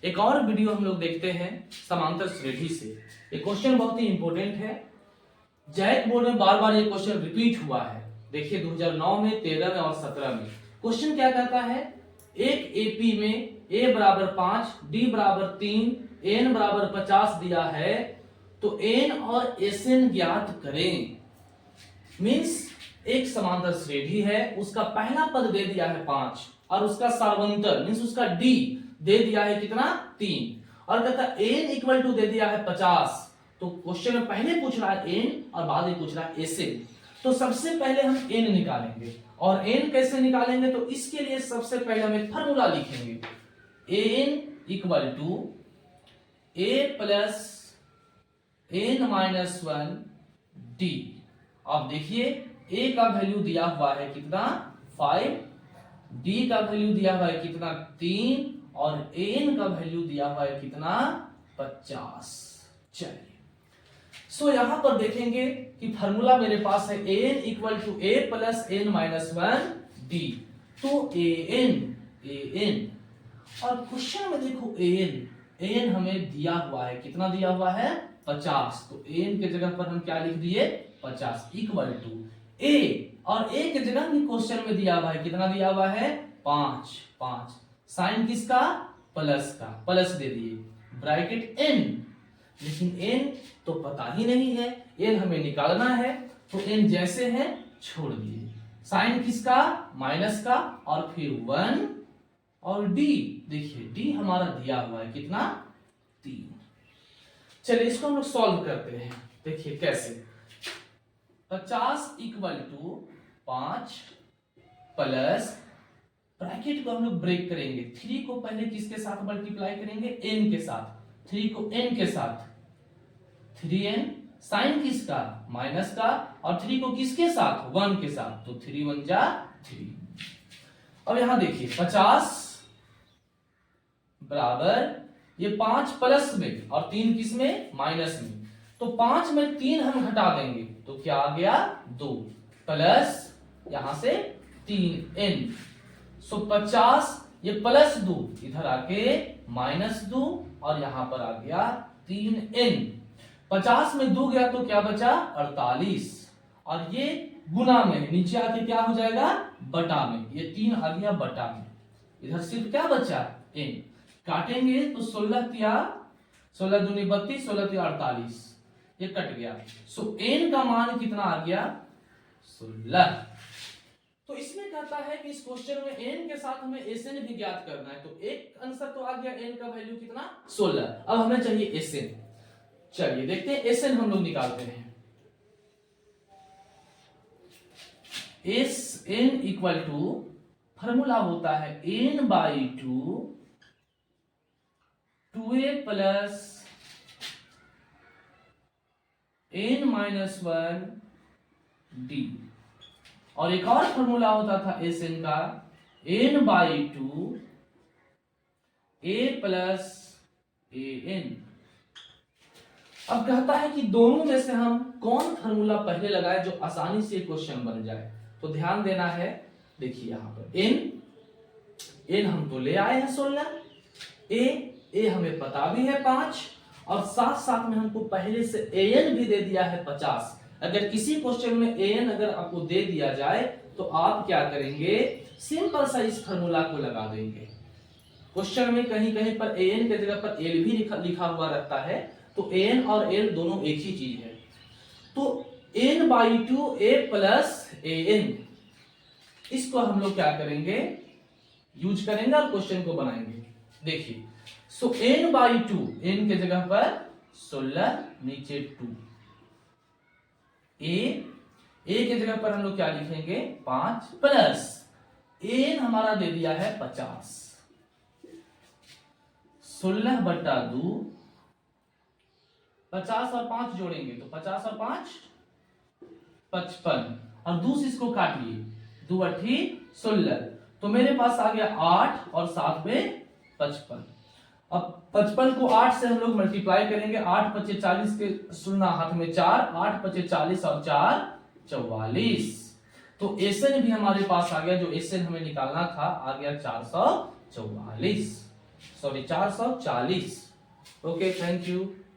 एक और वीडियो हम लोग देखते हैं समांतर श्रेणी से। ये क्वेश्चन बहुत ही इंपॉर्टेंट है, जैक बोर्ड में बार बार ये क्वेश्चन रिपीट हुआ है। देखिए 2009 में, 13 में और 17 में क्वेश्चन क्या कहता है, एक एपी में a बराबर 5, d बराबर 3, n बराबर 50 दिया है, तो n और sn ज्ञात करें। मीन्स एक समांतर श्रेणी है, उसका पहला पद दे दिया है 5 और उसका सार्वंतर मीन्स उसका d दे दिया है कितना 3 और कहता है n इक्वल टू दे दिया है 50। तो क्वेश्चन में पहले पूछ रहा है n और बाद में पूछ रहा है sn। तो सबसे पहले हम n निकालेंगे और n कैसे निकालेंगे, तो इसके लिए सबसे पहले हम एक फॉर्मूला लिखेंगे, n equal to a plus n minus 1 d। अब देखिए a का वैल्यू दिया हुआ है कितना 5, d का वैल्यू दिया हुआ है कितना 3 और n का वैल्यू दिया हुआ है कितना 50। चलिए सो यहां पर देखेंगे कि फॉर्मूला मेरे पास है n equal to a plus n minus 1 d। तो an और क्वेश्चन में देखो an हमें दिया हुआ है, कितना दिया हुआ है 50। तो n के जगह पर हम क्या लिख दिए 50 इक्वल टू a और a के जगह भी क्वेश्चन में दिया हुआ है, कितना दिया हुआ है 5। साइन किसका प्लस का, प्लस दे दिए ब्रैकेट n, लेकिन n तो पता ही नहीं है, n हमें निकालना है तो n जैसे है छोड़ दिए। साइन किसका माइनस का और फिर 1 और d, देखिए d हमारा दिया हुआ है कितना 3। चलिए इसको हम लोग सॉल्व करते हैं। देखिए कैसे, 50 इक्वल टू 5 प्लस ब्रैकेट को हम लोग ब्रेक करेंगे, 3 को पहले किसके साथ मल्टीप्लाई करेंगे n के साथ, 3 को n के साथ 3n, साइन किसका माइनस का और 3 को किसके साथ 1 के साथ, तो 3 1 जा 3। अब यहां देखिए 50 बराबर ये 5 प्लस में और 3 किस में माइनस में, तो 5 में 3 हम घटा देंगे तो क्या आ गया 2 प्लस यहां से 3n। सो 50 ये प्लस 2 इधर आके माइनस 2 और यहां पर आ गया 3n। 50 में 2 गया तो क्या बचा 48 और ये गुना में नीचे आके क्या हो जाएगा बटा में, ये 3 आ गया बटा में, इधर सिर्फ क्या बचा n। काटेंगे तो 16 तिया 16 दूनी 32, 16 तिया 48, ये कट गया। सो n का मान कितना आ गया 16। तो इसमें कहता है कि इस क्वेश्चन में n के साथ हमें sn भी ज्ञात करना है, तो एक आंसर तो आ गया n का वैल्यू कितना 16। अब हमें चाहिए sn। चलिए देखते हैं sn हम लोग निकालते हैं। sn इक्वल टू फॉर्मूला होता है n by 2a plus n minus 1 d और एक और फॉर्मूला होता था sn का n by 2 a plus an। अब कहता है कि दोनों में से हम कौन फॉर्मूला पहले लगाए जो आसानी से क्वेश्चन बन जाए, तो ध्यान देना है। देखिए यहां पर n हम तो ले आए हैं 16, a हमें पता भी है 5 और साथ साथ में हमको पहले से an भी दे दिया है 50। अगर किसी क्वेश्चन में an अगर आपको दे दिया जाए तो आप क्या करेंगे, सिंपल सा इस फॉर्मूला को लगा देंगे। क्वेश्चन में कहीं कहीं पर an के जगह पर l भी लिखा हुआ रहता है, तो n और l दोनों एक ही चीज है। तो n by 2 a plus an, इसको हम लोग क्या करेंगे यूज करेंगे और क्वेश्चन को बनाएंगे। देखिए सो n बाई 2, n के जगह पर 16 नीचे 2, a के जगह पर हम लोग क्या लिखेंगे 5 प्लस n हमारा दे दिया है 50, 16 बटा 2, 50 और 5 जोड़ेंगे तो 50 और 5 55 और 2 से इसको काटिए 2 अठी 16, तो मेरे पास आ गया 8 और साथ में 55। अब 55 को 8 से हम लोग मल्टीप्लाई करेंगे, 8 पचे 40 के सुनना हाथ में 4, 8 पचे 40 और 4 44। तो एसएन भी हमारे पास आ गया, जो एसएन हमें निकालना था आ गया 444। सॉरी 440। Okay, thank you.